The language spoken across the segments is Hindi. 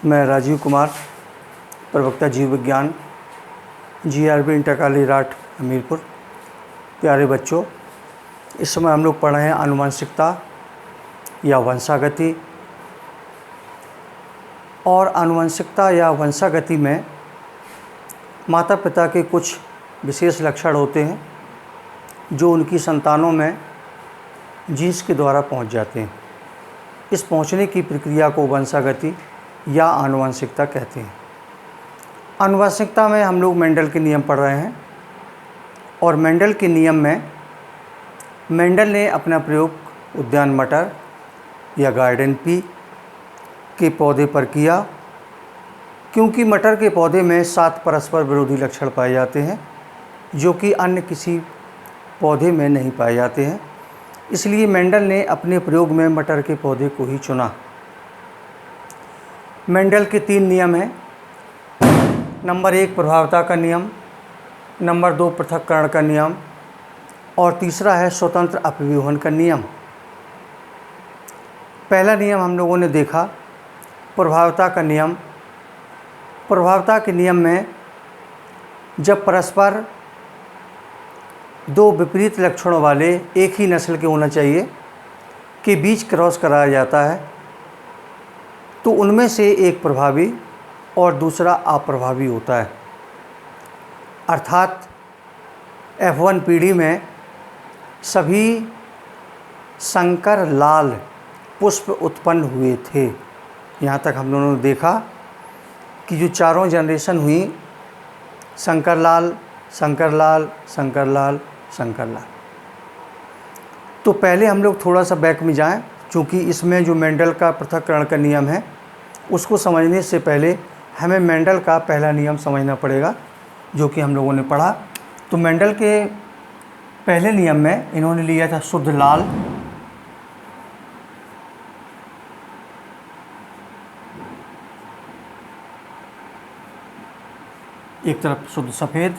मैं राजीव कुमार, प्रवक्ता जीव विज्ञान, GRB इंटर कॉलेज राठ हमीरपुर। प्यारे बच्चों, इस समय हम लोग पढ़ रहे हैं आनुवंशिकता या वंशागति। और आनुवंशिकता या वंशागति में माता पिता के कुछ विशेष लक्षण होते हैं जो उनकी संतानों में जीन्स के द्वारा पहुंच जाते हैं। इस पहुंचने की प्रक्रिया को वंशागति या आनुवंशिकता कहते हैं। आनुवंशिकता में हम लोग मेंडल के नियम पढ़ रहे हैं और मेंडल के नियम में मेंडल ने अपना प्रयोग उद्यान मटर या गार्डन पी के पौधे पर किया, क्योंकि मटर के पौधे में 7 परस्पर विरोधी लक्षण पाए जाते हैं जो कि अन्य किसी पौधे में नहीं पाए जाते हैं। इसलिए मेंडल ने अपने प्रयोग में मटर के पौधे को ही चुना। मेंडल के 3 नियम हैं। नंबर 1 प्रभावता का नियम, नंबर 2 पृथक्करण का नियम और तीसरा है स्वतंत्र अपव्यूहन का नियम। पहला नियम हम लोगों ने देखा, प्रभावता का नियम। प्रभावता के नियम में जब परस्पर 2 विपरीत लक्षणों वाले एक ही नस्ल के होना चाहिए के बीच क्रॉस कराया जाता है तो उनमें से एक प्रभावी और दूसरा अप्रभावी होता है। अर्थात F1 पीढ़ी में सभी संकर लाल पुष्प उत्पन्न हुए थे। यहाँ तक हम लोगों ने देखा कि जो चारों जनरेशन हुई, शंकर लाल, शंकर लाल, शंकर लाल, शंकर लाल। तो पहले हम लोग थोड़ा सा बैक में जाएं, क्योंकि इसमें जो मेंडल का पृथक्करण का नियम है उसको समझने से पहले हमें मेंडल का पहला नियम समझना पड़ेगा जो कि हम लोगों ने पढ़ा। तो मेंडल के पहले नियम में इन्होंने लिया था शुद्ध लाल, एक तरफ शुद्ध सफ़ेद,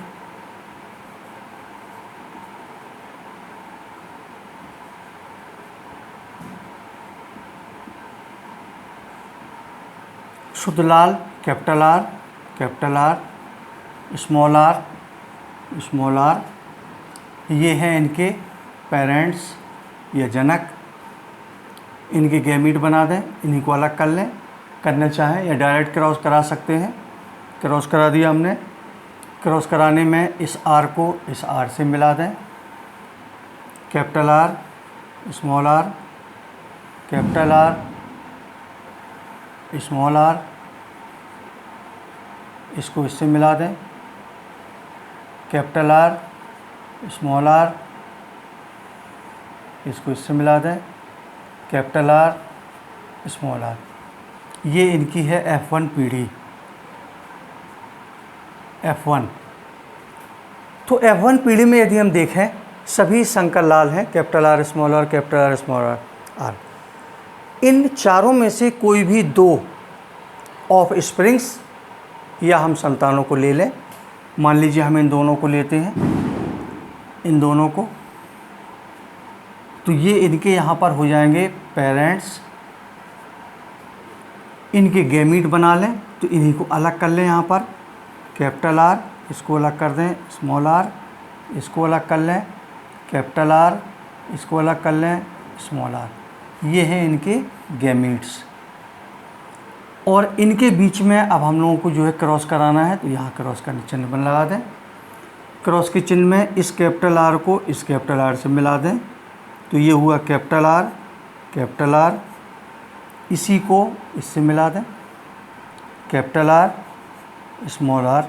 शुद्ध लाल capital R, capital R, small R, small R. ये हैं इनके पेरेंट्स या जनक। इनके गैमीट बना दें, इन्हीं को अलग कर लें। करना चाहें या डायरेक्ट क्रॉस करा सकते हैं। क्रॉस करा दिया हमने। क्रॉस कराने में इस आर को इस आर से मिला दें। Capital R, small R, capital R, small R, इसको इससे मिला दें। कैपिटल आर, स्मॉल आर, इसको इससे मिला दें। Capital R, small R. ये इनकी है F1 पीढ़ी। F1। तो F1 पीढ़ी में यदि हम देखें सभी संकर लाल हैं, capital R, small R, capital R, small R. इन चारों में से कोई भी 2 ऑफ स्प्रिंग्स या हम संतानों को ले लें। मान लीजिए हम इन दोनों को लेते हैं, इन दोनों को, तो ये इनके यहाँ पर हो जाएंगे पेरेंट्स। इनके गैमीट बना लें तो इन्हीं को अलग कर लें। यहाँ पर कैपिटल आर, इसको अलग कर दें। स्मॉल आर, इसको अलग कर लें। कैपिटल आर, इसको अलग कर लें। Small R. ये हैं इनके गैमीट्स। और इनके बीच में अब हम लोगों को जो है क्रॉस कराना है, तो यहाँ क्रॉस का चिन्ह बन लगा दें। क्रॉस के चिन्ह में इस कैपिटल आर को इस कैपिटल आर से मिला दें, तो ये हुआ कैपिटल आर, कैपिटल आर। इसी को इससे मिला दें, कैपिटल आर, स्मॉल आर।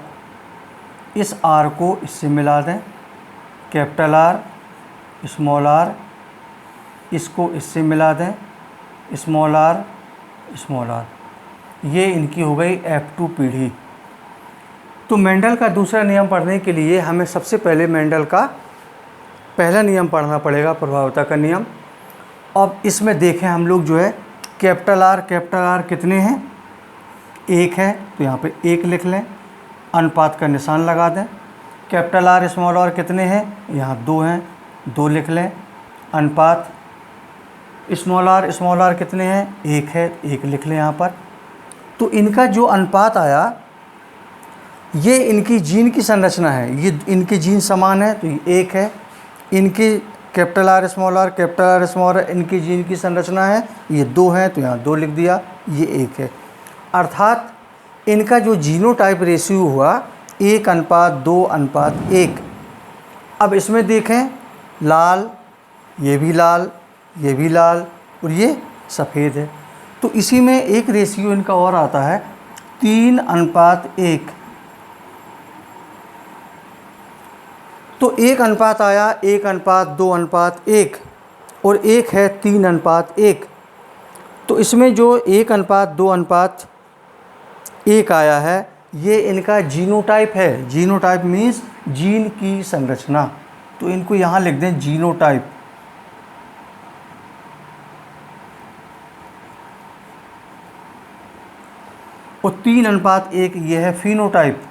इस आर को इससे मिला दें, कैपिटल आर, स्मॉल आर। इसको इससे मिला दें, स्मॉल आर, स्मॉल आर। ये इनकी हो गई F2 पीढ़ी। तो मेंडल का दूसरा नियम पढ़ने के लिए हमें सबसे पहले मेंडल का पहला नियम पढ़ना पड़ेगा, प्रभावता का नियम। अब इसमें देखें हम लोग जो है कैपिटल आर कितने हैं? 1 है, तो यहाँ पे 1 लिख लें। अनुपात का निशान लगा दें। कैपिटल आर, स्मॉल आर कितने हैं? यहाँ 2 हैं, 2 लिख लें। अनुपात स्मॉल आर कितने हैं? 1 है, 1 लिख लें यहाँ पर। तो इनका जो अनुपात आया, ये इनकी जीन की संरचना है, ये इनके जीन समान है तो ये 1 है। इनकी कैपिटल आर स्मॉल आर इनकी जीन की संरचना है, ये 2 है तो यहाँ 2 लिख दिया, ये 1 है। अर्थात इनका जो जीनोटाइप रेशियो हुआ 1:2:1। अब इसमें देखें, लाल, ये भी लाल, ये भी लाल और ये सफ़ेद है, तो इसी में एक रेशियो इनका और आता है 3:1। तो 1 अनुपात आया 1:2:1 और 1 है 3:1। तो इसमें जो 1:2:1 आया है, ये इनका जीनोटाइप है। जीनोटाइप मीन्स जीन की संरचना, तो इनको यहाँ लिख दें जीनोटाइप। और 3:1 ये है फिनोटाइप।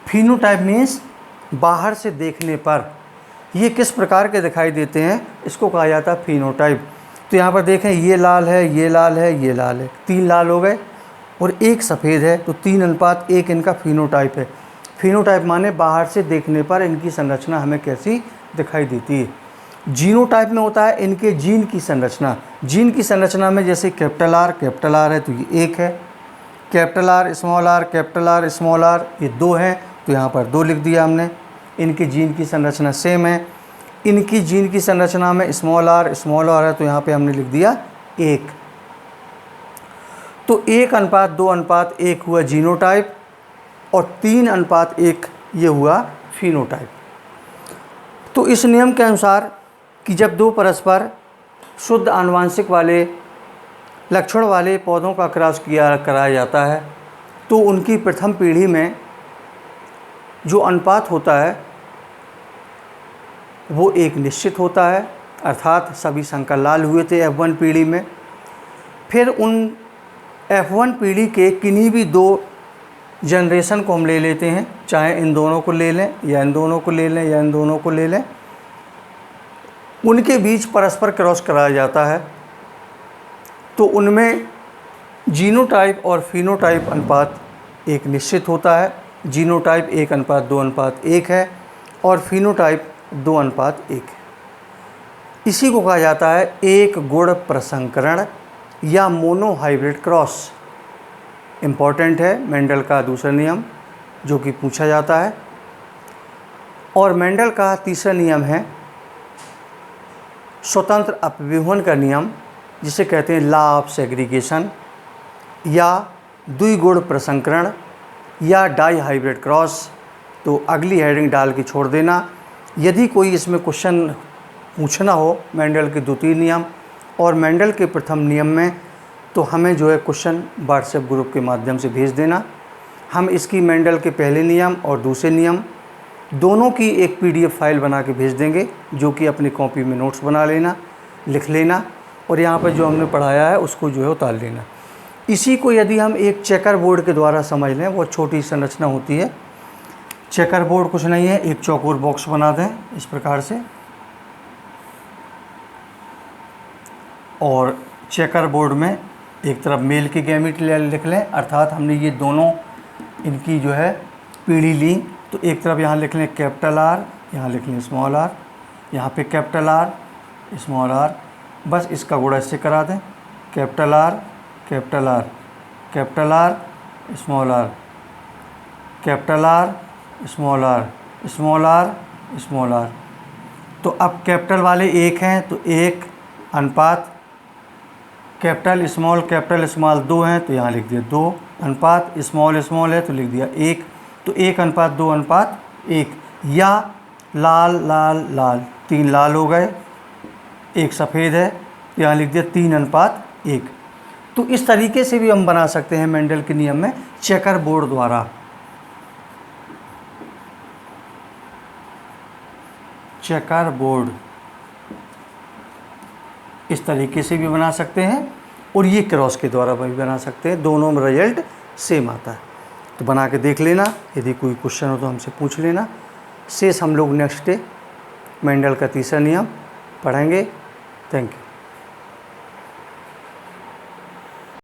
फिनोटाइप मीन्स बाहर से देखने पर ये किस प्रकार के दिखाई देते हैं, इसको कहा जाता है फिनोटाइप। तो यहाँ पर देखें, ये लाल है, ये लाल है, ये लाल है, 3 लाल हो गए और 1 सफ़ेद है, तो 3:1 इनका फिनोटाइप है। फिनोटाइप माने बाहर से देखने पर इनकी संरचना हमें कैसी दिखाई देती है। जीनोटाइप में होता है इनके जीन की संरचना। जीन की संरचना में जैसे कैपिटल आर है तो ये 1 है, कैपिटल आर स्मॉल आर ये 2 है तो यहाँ पर 2 लिख दिया हमने। इनकी जीन की संरचना सेम है। इनकी जीन की संरचना में स्मॉल आर है तो यहाँ पे हमने लिख दिया 1। तो 1:2:1 हुआ जीनोटाइप और 3:1 ये हुआ फिनोटाइप। तो इस नियम के अनुसार कि जब दो परस्पर शुद्ध आनुवंशिक वाले लक्षण वाले पौधों का क्रॉस कराया जाता है, तो उनकी प्रथम पीढ़ी में जो अनुपात होता है वो एक निश्चित होता है, अर्थात सभी संकर लाल हुए थे F1 पीढ़ी में। फिर उन F1 पीढ़ी के किन्हीं भी 2 जनरेशन को हम ले लेते हैं, चाहे इन दोनों को ले लें या इन दोनों को ले लें या इन दोनों को ले लें, उनके बीच परस्पर क्रॉस कराया जाता है। तो उनमें जीनोटाइप और फिनोटाइप अनुपात एक निश्चित होता है। जीनोटाइप 1:2:1 है और फिनोटाइप 2:1 है। इसी को कहा जाता है एक गुण प्रसंकरण या मोनोहाइब्रिड क्रॉस। इम्पॉर्टेंट है मेंडल का दूसरा नियम जो कि पूछा जाता है। और मेंडल का तीसरा नियम है स्वतंत्र अपव्यूहन का नियम, जिसे कहते हैं लॉ ऑफ सेग्रीगेशन या द्विगुण प्रसंकरण या डाई हाइब्रिड क्रॉस। तो अगली हेडिंग डाल के छोड़ देना। यदि कोई इसमें क्वेश्चन पूछना हो मेंडल के द्वितीय नियम और मेंडल के प्रथम नियम में, तो हमें जो है क्वेश्चन व्हाट्सएप ग्रुप के माध्यम से भेज देना। हम इसकी मेंडल के पहले नियम और दूसरे नियम दोनों की एक PDF फाइल बना के भेज देंगे, जो कि अपनी कॉपी में नोट्स बना लेना, लिख लेना और यहाँ पर जो हमने पढ़ाया है उसको जो है उतार लेना। इसी को यदि हम एक चेकर बोर्ड के द्वारा समझ लें, वो छोटी संरचना होती है। चेकर बोर्ड कुछ नहीं है, एक चौकोर बॉक्स बना दें इस प्रकार से, और चेकर बोर्ड में एक तरफ मेल की गैमीट लिख लें, अर्थात हमने ये दोनों इनकी जो है पीढ़ी ली। तो एक तरफ यहाँ लिख लें कैपिटल R, यहाँ लिख लें स्मॉल r, यहाँ पे कैपिटल R स्मॉल r, बस इसका गुणा इससे करा दें। Capital R capital R capital R small r, capital R small r small r small r। तो अब कैपिटल वाले 1 हैं तो 1 अनुपात, कैपिटल स्मॉल 2 हैं तो यहाँ लिख दिया 2 अनुपात, स्मॉल है तो लिख दिया 1। तो 1:2:1 या लाल लाल लाल, 3 लाल हो गए, 1 सफ़ेद है तो यहाँ लिख दिया 3:1। तो इस तरीके से भी हम बना सकते हैं मेंडल के नियम में चेकर बोर्ड द्वारा। चेकर बोर्ड इस तरीके से भी बना सकते हैं और ये क्रॉस के द्वारा भी बना सकते हैं, दोनों में रिजल्ट सेम आता है। तो बना के देख लेना, यदि कोई क्वेश्चन हो तो हमसे पूछ लेना। शेष हम लोग नेक्स्ट डे मेंडल का तीसरा नियम पढ़ेंगे। Thank you.